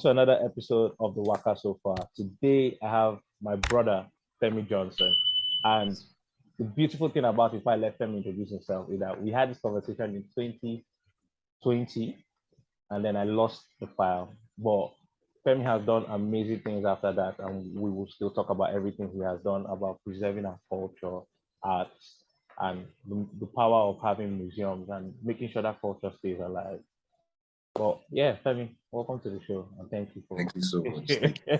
to another episode of the Waka So Far. Today, I have my brother, Femi Johnson. And the beautiful thing about it, if I let Femi introduce himself, is that we had this conversation in 2020, and then I lost the file. But Femi has done amazing things after that, and we will still talk about everything he has done about preserving our culture, arts, and the power of having museums and making sure that culture stays alive. But yeah, Femi, welcome to the show, and thank you Thank you so much. Thank you.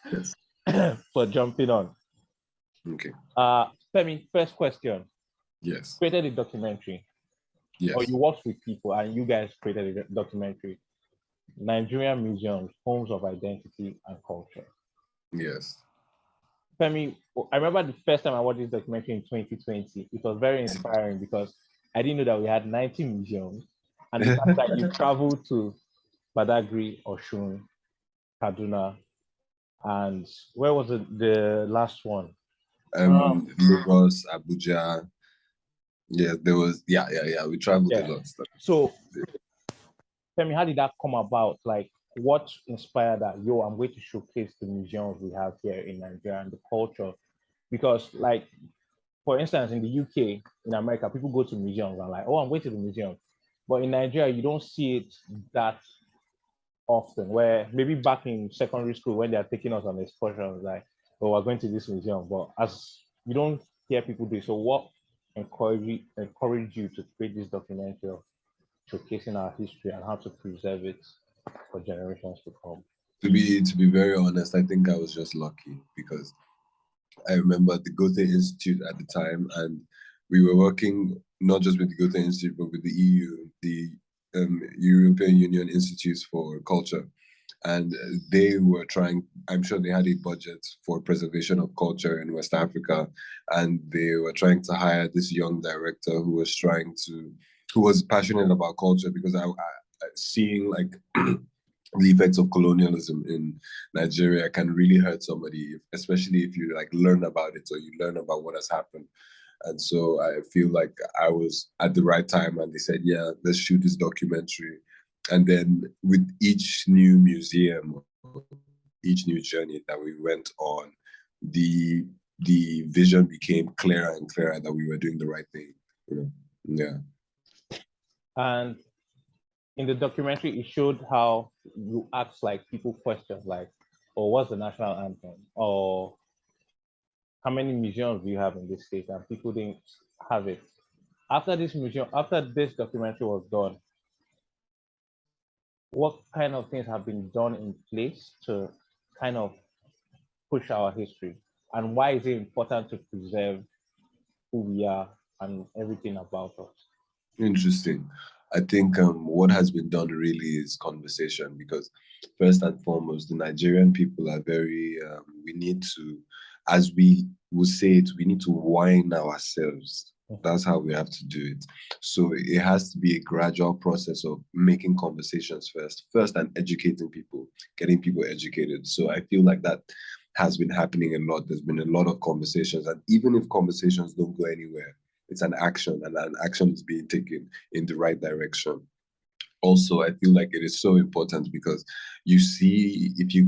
Yes. for jumping on. Okay. Femi, first question. Yes. Created a documentary, Yes. or you worked with people and you guys created a documentary. Nigerian Museums, Homes of Identity and Culture. Yes. Femi, I remember the first time I watched this documentary in 2020. It was very inspiring because I didn't know that we had 90 museums, and the fact that you traveled to Badagry, Oshun, Kaduna, and where was it, the last one? Lagos, Abuja. Yeah, there was we traveled a lot. So Femi, how did that come about? Like, what inspired that? Yo, I'm going to showcase the museums we have here in Nigeria and the culture. Because, like, for instance, in the UK, in America, people go to museums and like, oh, I'm going to the museum. But in Nigeria, you don't see it that often. Where maybe back in secondary school, when they're taking us on excursions, like, oh, we're going to this museum. But as you don't hear people do it. So what encouraged you to create this documentary of showcasing our history and how to preserve it for generations to come? To be very honest, I think I was just lucky because I remember the Goethe Institute at the time, and we were working not just with the Goethe Institute, but with the EU, the European Union Institutes for Culture. And they were trying, I'm sure they had a budget for preservation of culture in West Africa. And they were trying to hire this young director who was passionate about culture, because I seeing like the effects of colonialism in Nigeria can really hurt somebody, especially if you like learn about it or you learn about what has happened. And so I feel like I was at the right time, and they said, yeah, let's shoot this documentary. And then with each new museum, each new journey that we went on, the vision became clearer and clearer that we were doing the right thing. Yeah. And in the documentary, it showed how you asked like people questions like, "Oh, what's the national anthem?" or "How many museums do you have in this state?" And people didn't have it. After this documentary was done, what kind of things have been done in place to kind of push our history? And why is it important to preserve who we are and everything about us? Interesting. I think what has been done really is conversation, because first and foremost, the Nigerian people are very, we need to, as we will say it, we need to wine ourselves. That's how we have to do it. So it has to be a gradual process of making conversations first and educating people, getting people educated. So I feel like that has been happening a lot. There's been a lot of conversations, and even if conversations don't go anywhere, it's an action, and an action is being taken in the right direction. Also, I feel like it is so important because you see, if you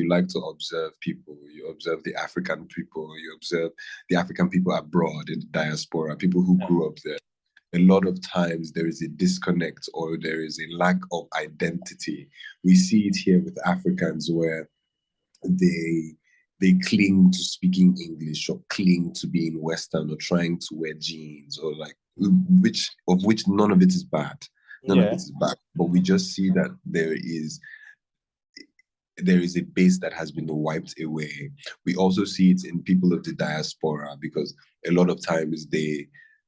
like to observe people, you observe the African people, you observe the African people abroad in the diaspora, people who grew up there. A lot of times there is a disconnect, or there is a lack of identity. We see it here with Africans, where they cling to speaking English, or cling to being Western, or trying to wear jeans, or like which none of it is bad. None of it is bad. But we just see that there is a base that has been wiped away. We also see it in people of the diaspora, because a lot of times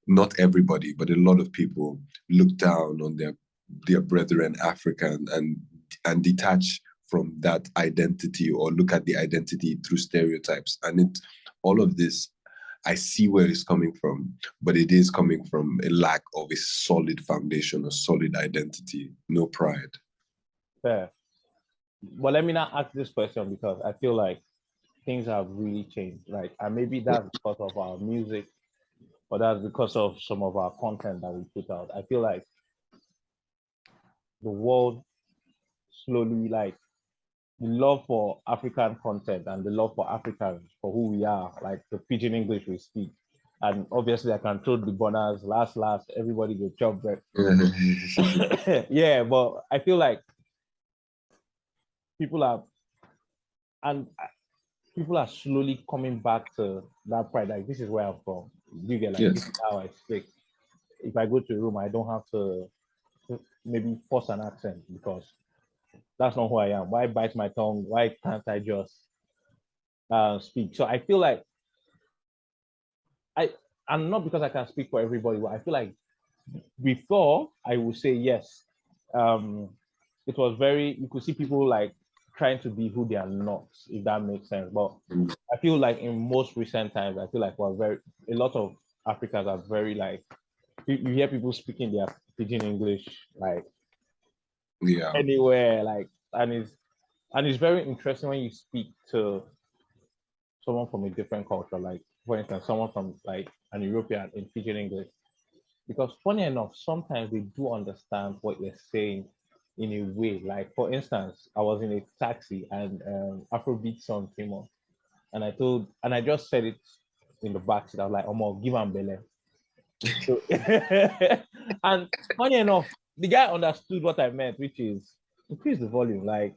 not everybody, but a lot of people look down on their brethren African, and detach from that identity, or look at the identity through stereotypes. And all of this, I see where it's coming from, but it is coming from a lack of a solid foundation, a solid identity, no pride. Fair. Well, let me not ask this question because I feel like things have really changed. Like, and maybe that's because of our music, or that's because of some of our content that we put out. I feel like the world slowly like the love for African content and the love for Africans for who we are, like the pidgin English we speak. And obviously, I can throw the bonners last, everybody go chop bread. Yeah, but I feel like people are, and people are slowly coming back to that pride. Like, this is where I'm from. You get like, this Yes. is how I speak. If I go to a room, I don't have to maybe force an accent because that's not who I am. Why bite my tongue? Why can't I just speak? So I feel like I, and not because I can speak for everybody, but I feel like before I would say yes. Um, it was very, you could see people like trying to be who they are not, if that makes sense. But Mm. I feel like in most recent times, I feel like we're very, a lot of Africans are very like, you hear people speaking their pidgin English like Yeah. anywhere, like, and it's very interesting when you speak to someone from a different culture, like for instance, someone from like an European in pidgin English. Because funny enough, sometimes they do understand what you're saying in a way. Like for instance, I was in a taxi and Afrobeat song came on, and I just said it in the backseat. I was like, "Omo, give am belle." So, and funny enough, the guy understood what I meant, which is increase the volume. Like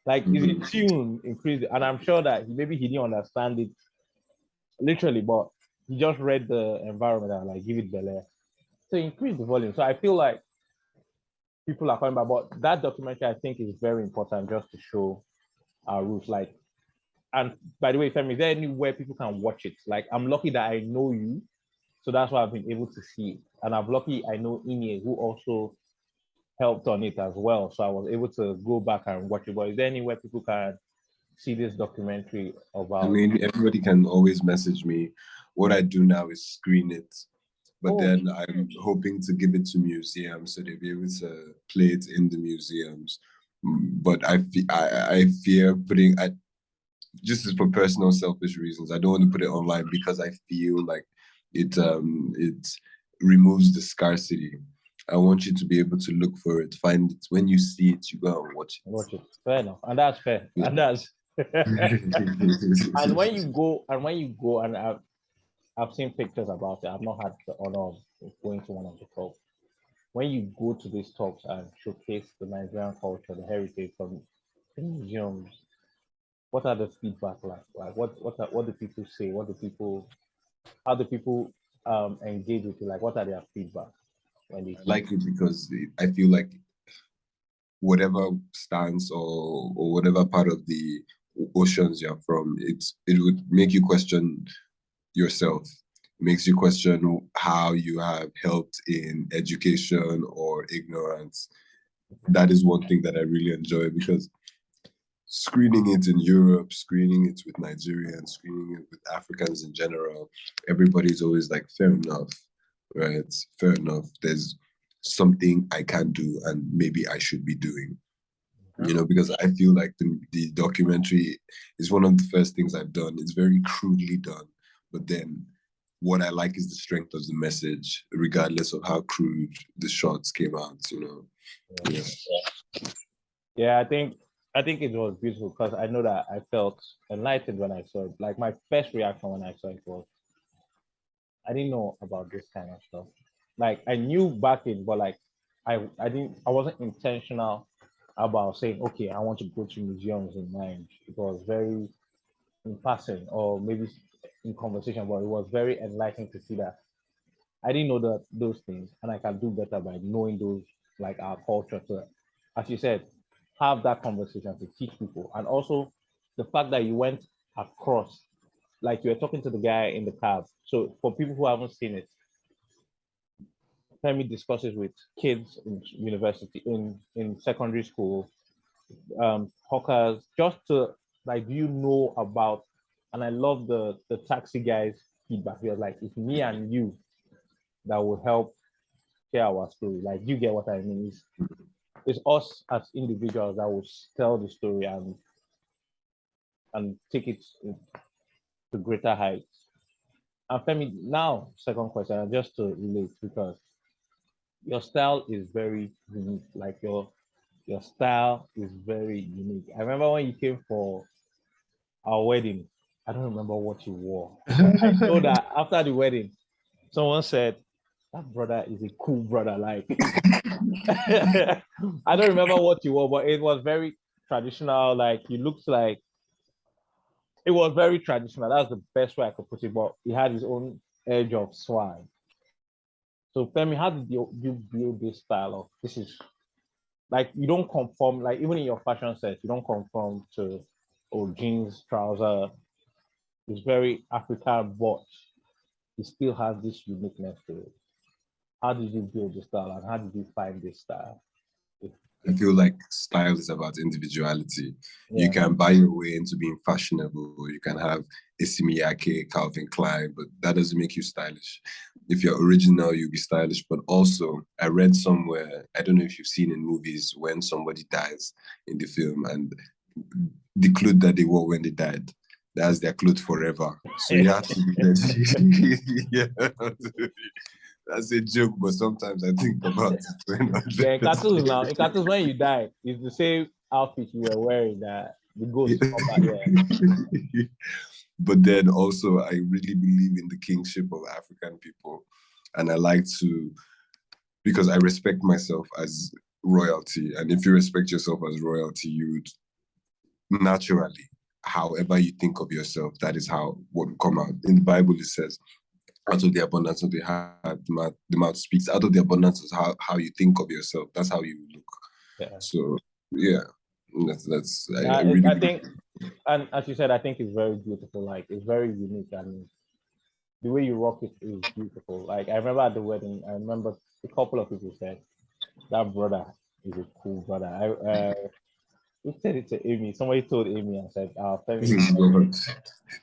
is a Mhm. tune increase, and I'm sure that maybe he didn't understand it literally, but he just read the environment and like give it belle. So increase the volume. So I feel like people are coming back. But that documentary, I think, is very important just to show our roots. Like, and by the way, Femi, is there anywhere people can watch it? Like, I'm lucky that I know you, so that's why I've been able to see it. And I'm lucky I know Inye, who also helped on it as well. So I was able to go back and watch it. But is there anywhere people can see this documentary I about? mean, everybody can always message me. What I do now is screen it, but Oh, then I'm hoping to give it to museums so they'll be able to play it in the museums. But I fear putting I just for personal selfish reasons. I don't want to put it online because I feel like it removes the scarcity. I want you to be able to look for it, find it. When you see it, you go and watch watch it. Fair enough, and that's fair, it. and that's. And Yeah. when you go, and I've seen pictures about it. I've not had the honor of going to one of the talks. When you go to these talks and showcase the Nigerian culture, the heritage from the museums, what are the feedback like? Like what do people say? What do people how do people engage with you? Like what are their feedback when they I see? like it because I feel like whatever stance or whatever part of the oceans you're from, it would make you question yourself. It makes you question how you have helped in education or ignorance. That is one thing that I really enjoy because screening it in Europe, screening it with Nigerians, screening it with Africans in general, everybody's always like, fair enough, right? Fair enough. There's something I can do and maybe I should be doing. Mhm. Because I feel like the documentary is one of the first things I've done. It's very crudely done, but then what I like is the strength of the message, regardless of how crude the shots came out. Yeah. Yeah. Yeah, I think it was beautiful because I know that I felt enlightened when I saw it. Like my first reaction when I saw it was I didn't know about this kind of stuff. Like I knew back in, but like I wasn't intentional about saying, okay, I want to go to museums in mind. It was very in passing or maybe in conversation, but it was very enlightening to see that I didn't know that those things, and I can do better by knowing those like our culture to, as you said, have that conversation to teach people, and also the fact that you went across, like you were talking to the guy in the cab. So for people who haven't seen it, Femi discusses with kids in university, in secondary school, hawkers, just to like, do you know about? And I love the taxi guy's feedback. He was like, it's me and you that will help share our story. Like, you get what I mean? It's us as individuals that will tell the story and take it to greater heights. And Femi, now second question, just to relate because your style is very unique. Like Your style is very unique. I remember when you came for our wedding. I don't remember what you wore, but I know that after the wedding, someone said that brother is a cool brother. Like I don't remember what you wore, but it was very traditional. Like you looked like it was very traditional. That's the best way I could put it. But he had his own edge of swag. So Femi, how did you build this style of this is like you don't conform, like even in your fashion sense, you don't conform to jeans, trouser. It's very African, but it still has this uniqueness to it. How did you build the style and how did you find this style? I feel like style is about individuality. You Yeah, can buy your way into being fashionable. You can have Isimiake, Calvin Klein, but that doesn't make you stylish. If you're original, you'll be stylish. But also, I read somewhere, I don't know if you've seen in movies when somebody dies in the film and the clothes that they wore when they died, that's their clothes forever. So you have to be ready. Yeah. That's a joke, but sometimes I think about it yeah. In cartoons 100%. now, in cartoons when you die, it's the same outfit you were wearing that the ghost come back. Yeah, But then also, I really believe in the kingship of African people. And I like to, because I respect myself as royalty. And if you respect yourself as royalty, you would naturally, however you think of yourself, that is how what will come out. In the Bible, it says, out of the abundance of the heart, the mouth speaks. Out of the abundance of how you think of yourself, that's how you look. yeah. So, yeah, that's I Now, really I believe. think, and as you said, I think it's very beautiful. Like it's very unique, and the way you rock it is beautiful. Like I remember at the wedding, I remember a couple of people said that brother is a cool brother. Who said it to Amy? Somebody told Amy and said, Femi,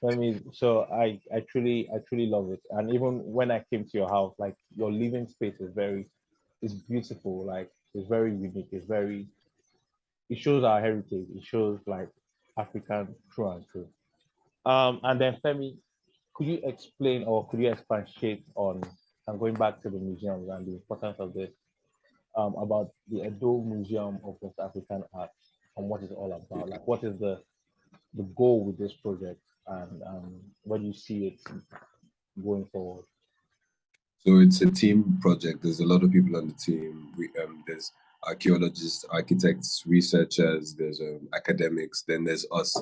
Femi. So I truly love it. And even when I came to your house, like your living space is beautiful. Like it's very unique. It shows our heritage. It shows like African true and true. And then Femi, could you explain or could you expatiate on, and going back to the museums and the importance of this, about the Edo Museum of West African Art and what it's all about? Like, what is the goal with this project, and what do you see it going forward? So it's a team project. There's a lot of people on the team. There's archaeologists, architects, researchers. There's academics. Then there's us.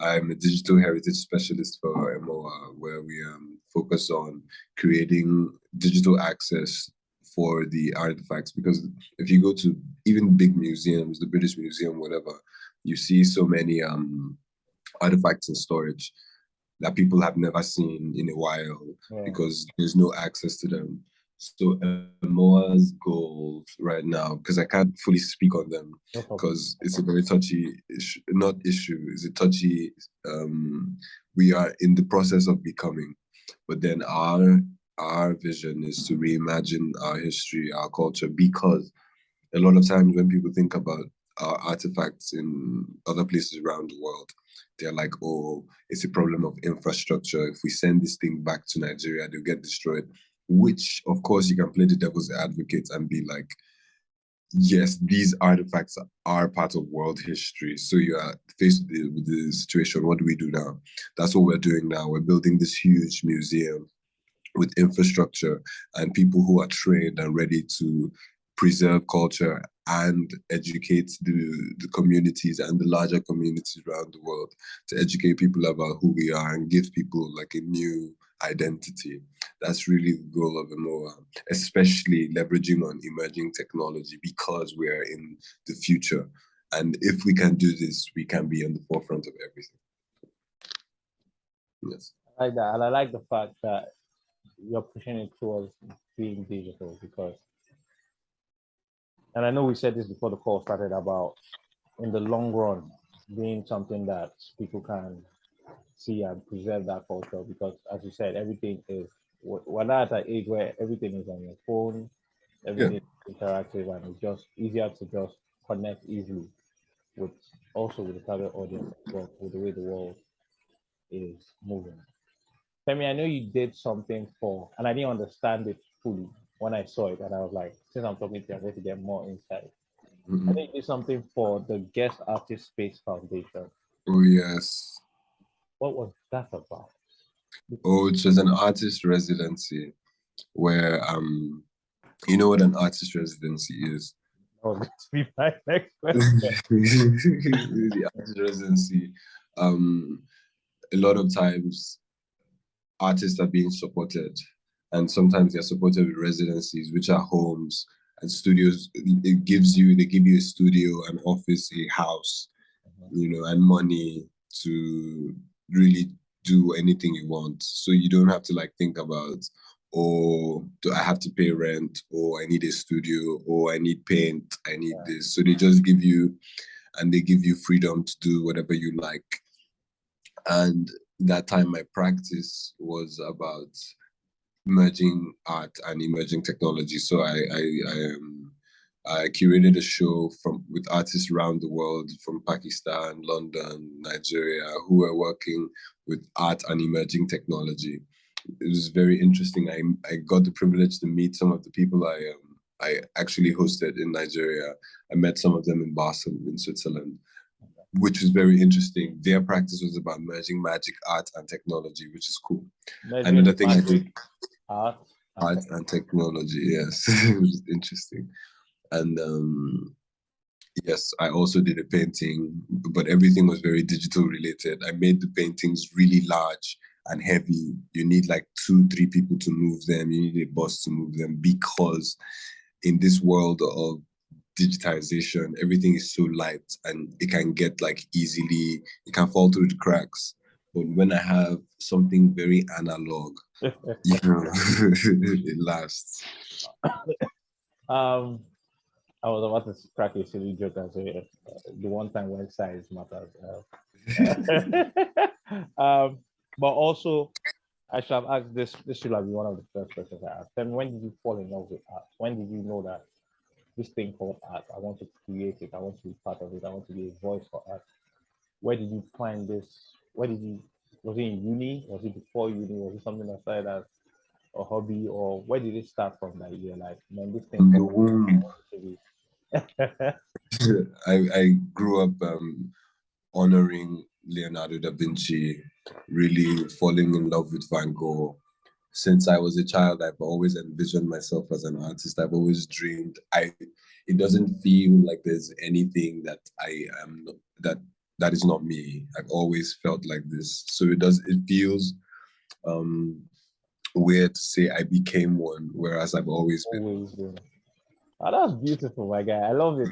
I'm a digital heritage specialist for MOA, where we focus on creating digital access for the artifacts. Because if you go to even big museums, the British Museum, whatever, you see so many artifacts in storage that people have never seen in a while Yeah, because there's no access to them. So MOA's goals right now, because I can't fully speak on them no problem. because it's a very touchy issue, not issue, it's a touchy, we are in the process of becoming. But then our vision is to reimagine our history, our culture, because a lot of times when people think about artifacts in other places around the world, they're like, oh, it's a problem of infrastructure. If we send this thing back to Nigeria, they'll get destroyed. Which, of course, you can play the devil's advocate and be like, yes, these artifacts are part of world history. So you are faced with the situation. What do we do now? That's what we're doing now. We're building this huge museum with infrastructure and people who are trained and ready to preserve culture and educate the communities and the larger communities around the world, to educate people about who we are and give people like a new identity. That's really the goal of MOA, especially leveraging on emerging technology because we're in the future. And if we can do this, we can be on the forefront of everything. Yes. I like that, and I like the fact that you're pushing it towards being digital because, and I know we said this before the call started about in the long run being something that people can see and preserve that culture because, as you said, everything is we're not at an age where everything is on your phone, Yeah. everything is interactive, and it's just easier to just connect easily with also with the target audience as well, with the way the world is moving. Femi, I know you did something for, and I didn't understand it fully when I saw it, and I was like, since I'm talking to you, I'm going to get more insight. I Mhm. think you did something for the Guest Artist Space Foundation. Oh yes. What was that about? Oh, it was an artist residency where you know what an artist residency is? Oh, let's be my next question. The artist residency, um, a lot of times artists are being supported, and sometimes they're supported with residencies, which are homes and studios. They give you a studio, an office, a house, and money to really do anything you want. So you don't have to like think about, oh, do I have to pay rent? Or I need a studio? Or I need paint? I need Yeah. this. So they just give you, and they give you freedom to do whatever you like. And that time, my practice was about emerging art and emerging technology. So I curated a show with artists around the world, from Pakistan, London, Nigeria, who were working with art and emerging technology. It was very interesting. I got the privilege to meet some of the people I actually hosted in Nigeria. I met some of them in Basel, in Switzerland, which was very interesting. Their practice was about merging magic, art, and technology, which is cool. Measuring Another thing I magic, did, art, and art and technology, yes, it was interesting. And yes, I also did a painting, but everything was very digital related. I made the paintings really large and heavy. You need like 2, 3 people to move them. You need a bus to move them, because in this world of digitization, everything is so light and it can get like easily, it can fall through the cracks. But when I have something very analog, it lasts. um, I was about to crack a silly joke and say the one time when size matters. But also, I should have asked this. This should have been one of the first questions I asked. Tell me, when did you fall in love with art? When did you know that this thing called art, I want to create it, I want to be part of it, I want to be a voice for art? Where did you find this? Where did you, was it in uni? Was it before uni? Was it something that started as a hobby? Or where did it start from that you're like, man, this thing The called art, I womb. want it to be? I grew up honoring Leonardo da Vinci, really falling in love with Van Gogh. Since I was a child, I've always envisioned myself as an artist. I've always dreamed. It doesn't feel like there's anything that I am not, that is not me. I've always felt like this. So it feels um weird to say I became one, whereas I've always been Always been. Oh, that's beautiful, my guy. I love it.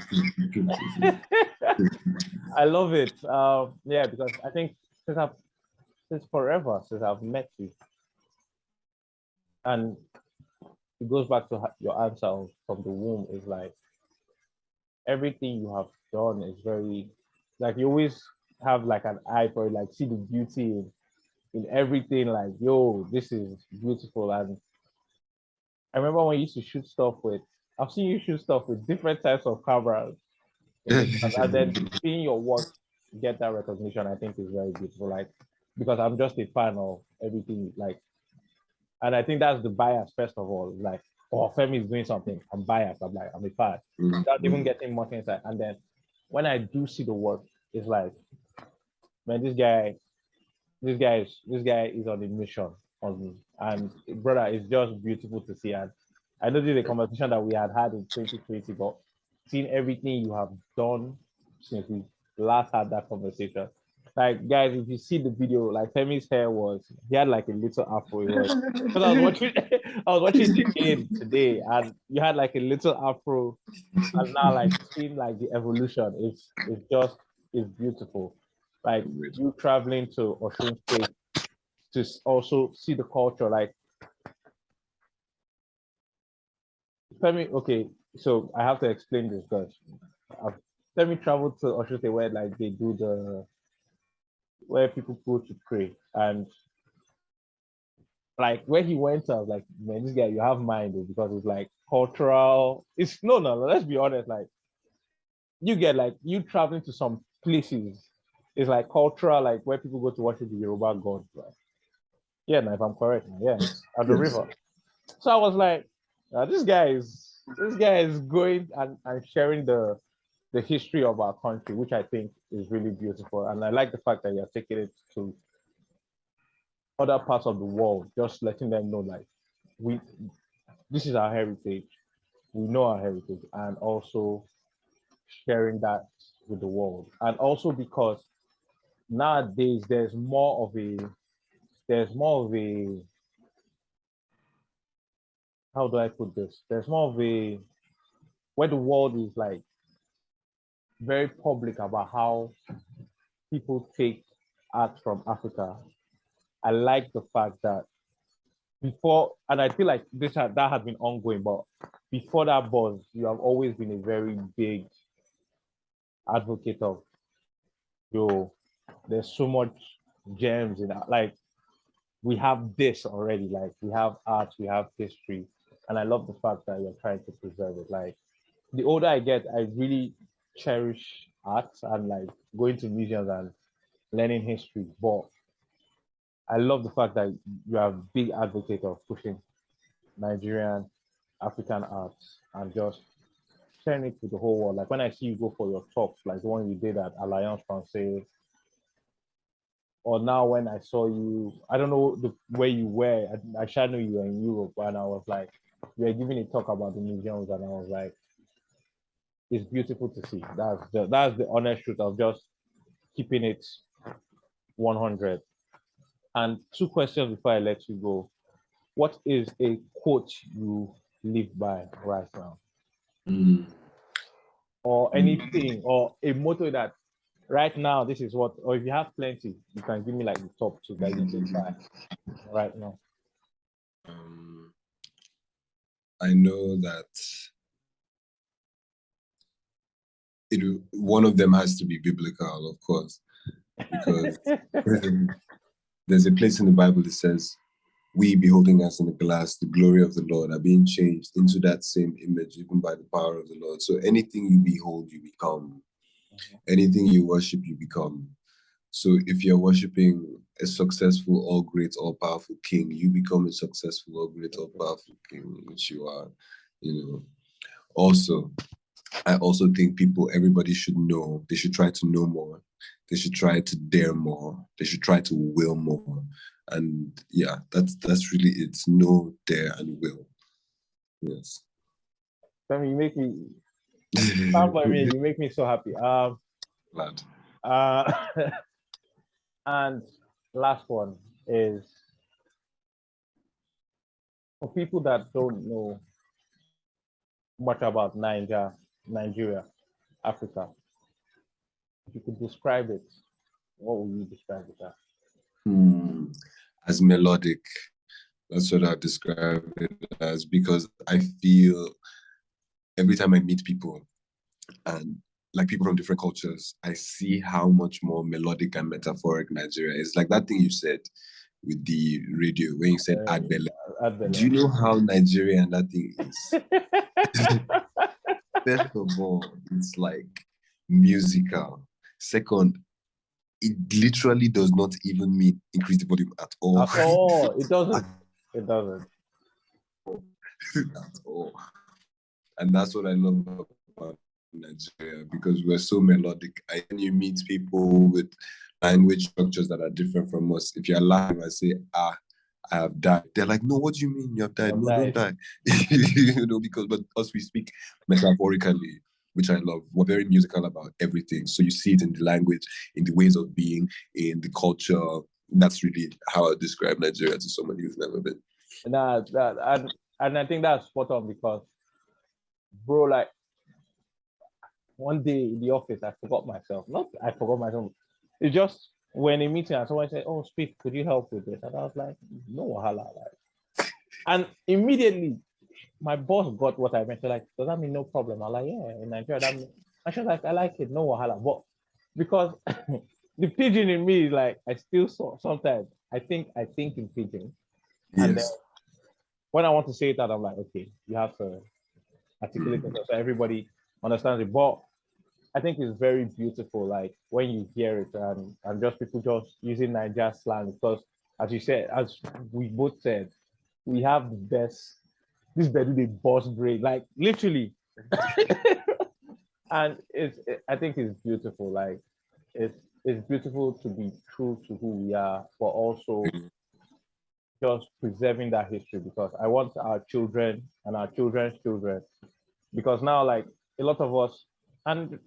one. I love it. Yeah, because I think since I've since forever, since I've met you, and it goes back to your answer from the womb, is like everything you have done is very, like, you always have like an eye for it, like see the beauty in everything, like, yo, this is beautiful. And I remember when you used to shoot stuff with, I've seen you shoot stuff with different types of cameras in the past, and then seeing your work get that recognition, I think is very beautiful. Like, because I'm just a fan of everything, like, and I think that's the bias first of all. Like, oh, Femi is doing something, I'm biased. I'm like, I'm a fan, without even getting much insight. And then when I do see the work, it's like, man, this guy is on a mission on me. And brother, it's just beautiful to see. And I know this is a conversation that we had in 2020, but seeing everything you have done since we last had that conversation. Like, guys, if you see the video, like Femi's hair was, he had like a little afro. It was, because I was watching I was watching it again today, and you had like a little afro, and now like seeing like the evolution, it's beautiful. Like, you traveling to Osun State to also see the culture. Like, Femi, okay, so I have to explain this because I've, Femi traveled to Osun State where like they do the, where people go to pray. And like where he went, I was like, man, this guy, you have mind, though, because it's like cultural. It's no, let's be honest. Like, you get like you traveling to some places, it's like cultural, like where people go to worship the Yoruba gods, right? Yeah, now if I'm correct, yeah, at the Yes. river. So I was like, this guy is going and sharing the the history of our country, which I think is really beautiful. And I like the fact that you're taking it to other parts of the world, just letting them know like we this is our heritage. We know our heritage, and also sharing that with the world. And also because nowadays there's more of a how do I put this? There's more of a where the world is like very public about how people take art from Africa. I like the fact that before, and I feel like that has been ongoing, but before that buzz, you have always been a very big advocate of yo. There's so much gems in that. Like we have this already. Like we have art, we have history, and I love the fact that you're trying to preserve it. Like the older I get, I really cherish art and like going to museums and learning history. But I love the fact that you are a big advocate of pushing Nigerian, African arts and just sharing it to the whole world. Like when I see you go for your talks, like the one you did at Alliance Francaise, or now when I saw you, I don't know where you were. I should know you were in Europe, and I was like, you were giving a talk about the museums, and I was like, it's beautiful to see. That's the honest truth of just keeping it 100. And two questions before I let you go. What is a quote you live by right now? Mm. Or anything, or a motto that right now this is what, or if you have plenty, you can give me like the top two that you live by right now. Um, I know that one of them has to be biblical, of course, because there's a place in the Bible that says, "We beholding us in a glass, the glory of the Lord, are being changed into that same image, even by the power of the Lord." So anything you behold, you become. Anything you worship, you become. So if you're worshiping a successful, all great, all powerful king, you become a successful, all great, all powerful king, which you are. You know. Also, I also think everybody should know. They should try to know more. They should try to dare more. They should try to will more. And yeah, that's really it. Know, dare, and will. Yes. I mean, you make me stand by me. You make me so happy. Glad. Uh, and last one is for people that don't know much about Nigeria, Africa. If you could describe it, what would you describe it as? As melodic. That's what I describe it as, because I feel every time I meet people and like people from different cultures, I see how much more melodic and metaphoric Nigeria is. Like that thing you said with the radio when you said Adbele. Do you know how Nigerian that thing is? First of all, it's like musical. Second, it literally does not even mean increase the volume at all. At all. It doesn't. It doesn't. At all. And that's what I love about Nigeria, because we're so melodic. And you meet people with language structures that are different from us. If you're laughing, I say, I have died. They're like, no, what do you mean you have died? No, don't die. Because but us, we speak metaphorically, which I love. We're very musical about everything. So you see it in the language, in the ways of being, in the culture. That's really how I describe Nigeria to somebody who's never been. And I think that's spot on because, bro, like one day in the office, I forgot myself. Not I forgot myself. It's just when in a meeting and someone said, "Oh, speak, could you help with this?" And I was like, "No wahala." Like, and immediately my boss got what I meant. So like, does that mean no problem? I'm like, yeah, in Nigeria, that means I should like I like it, no wahala. But because the pigeon in me is like I still saw sometimes I think in pigeon. And then Yes. when I want to say it out, I'm like, okay, you have to articulate it so everybody understands it. But I think it's very beautiful, like when you hear it and just people just using Niger slang because, as you said, as we both said, we have the best. This bedu the boss brain, like literally. And I think it's beautiful. Like it's beautiful to be true to who we are, but also just preserving that history because I want our children and our children's children. Because now, like a lot of us, and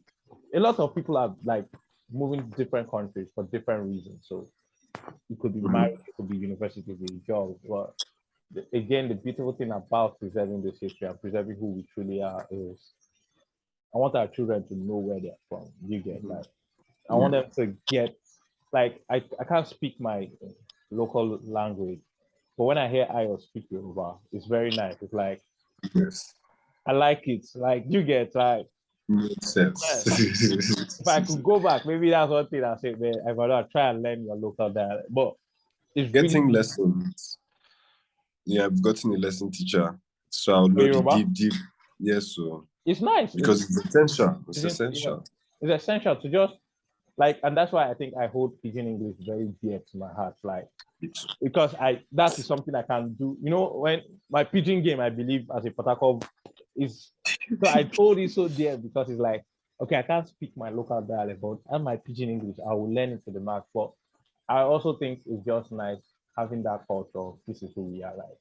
a lot of people are like moving to different countries for different reasons. So it could be Mhm. marriage, it could be university, it could be jobs. But again, the beautiful thing about preserving this history and preserving who we truly are is I want our children to know where they're from. You get like I want Yeah. them to get like I can't speak my local language, but when I hear Ayo speak Yoruba, it's very nice. It's like Yes. I like it. Like you get like Makes man, sense. if I could go back, maybe that's one thing I say, man, I gotta try and learn your local dialect. But it's really Getting lessons. Yeah, I've gotten a lesson teacher, so I'll for know the Yoruba. deep. Yes, so It's nice. because it's essential. It's Yeah, essential. it's essential to just like, and that's why I think I hold Pidgin English very dear to my heart. Like It's, because I that is something I can do. You know, when my Pidgin game, I believe as a Potako is so I hold it so dear because it's like okay, I can't speak my local dialect, but and my Pidgin English, I will learn it to the max. But I also think it's just nice having that culture. This is who we are. Like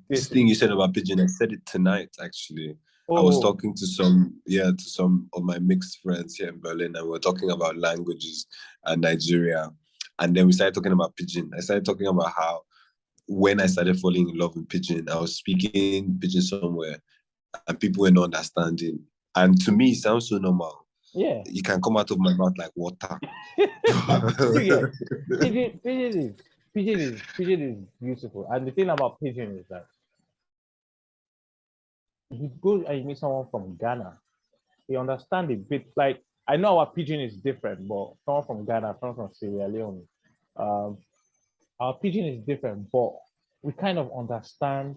this this is thing you said about pigeon, I said it tonight actually. I was oh talking to some of my mixed friends here in Berlin, and we are talking about languages and Nigeria. And then we started talking about pidgin. I started talking about how when I started falling in love with pidgin, I was speaking pidgin somewhere and people were not understanding. And to me, it sounds so normal. yeah. It can come out of my mouth like water. You get pigeon is beautiful. And the thing about pigeon is that you go and you meet someone from Ghana, they understand a bit. Like I know our pigeon is different, but someone from Ghana, someone from Sierra Leone, um, our pigeon is different, but we kind of understand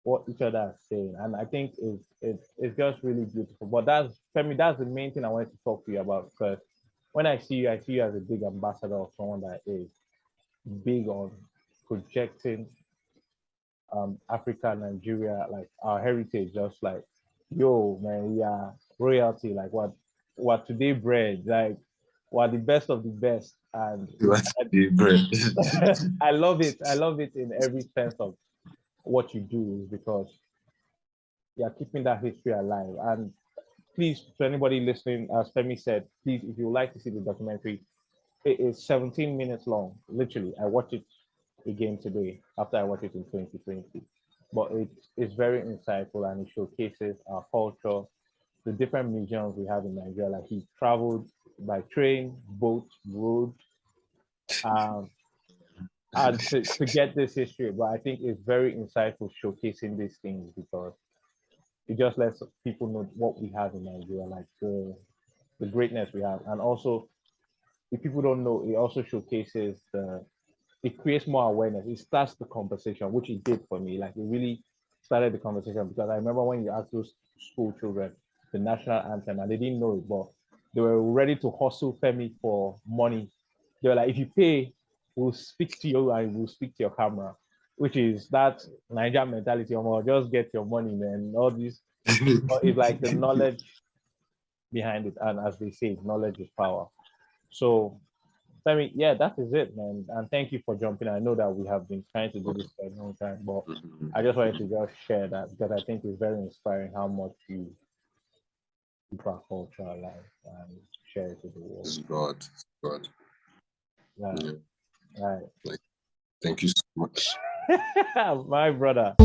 what each other are saying, and I think it's just really beautiful. But that's for me, that's the main thing I wanted to talk to you about because when I see you as a big ambassador of someone that is big on projecting Africa, Nigeria, like our heritage, just like, yo, man, we are royalty, like what today bred, like what the best of the best. And What's the bread? I love it. I love it in every sense of what you do because you're keeping that history alive. And please, to anybody listening, as Femi said, please, if you would like to see the documentary, it is 17 minutes long. Literally, I watched it again today after I watched it in 2020. But it's very insightful and it showcases our culture, the different museums we have in Nigeria. Like he traveled by train, boat, road, um, and to get this history. But I think it's very insightful showcasing these things because it just lets people know what we have in Nigeria, like the greatness we have. And also, if people don't know, it also showcases it creates more awareness. It starts the conversation, which it did for me. Like it really started the conversation because I remember when you asked those school children the national anthem and they didn't know it, but they were ready to hustle Femi for money. They were like, if you pay, we'll speak to you and we'll speak to your camera, which is that Nigerian mentality. Just get your money, man. All this is like the knowledge behind it. And as they say, knowledge is power. So I mean, yeah, that is it, man. And thank you for jumping. I know that we have been trying to do this for a long time, but I just wanted to just share that because I think it's very inspiring how much you keep our culture alive and share it with the world. It's God. God. Right, Yeah. right. Like, thank you so much. My brother.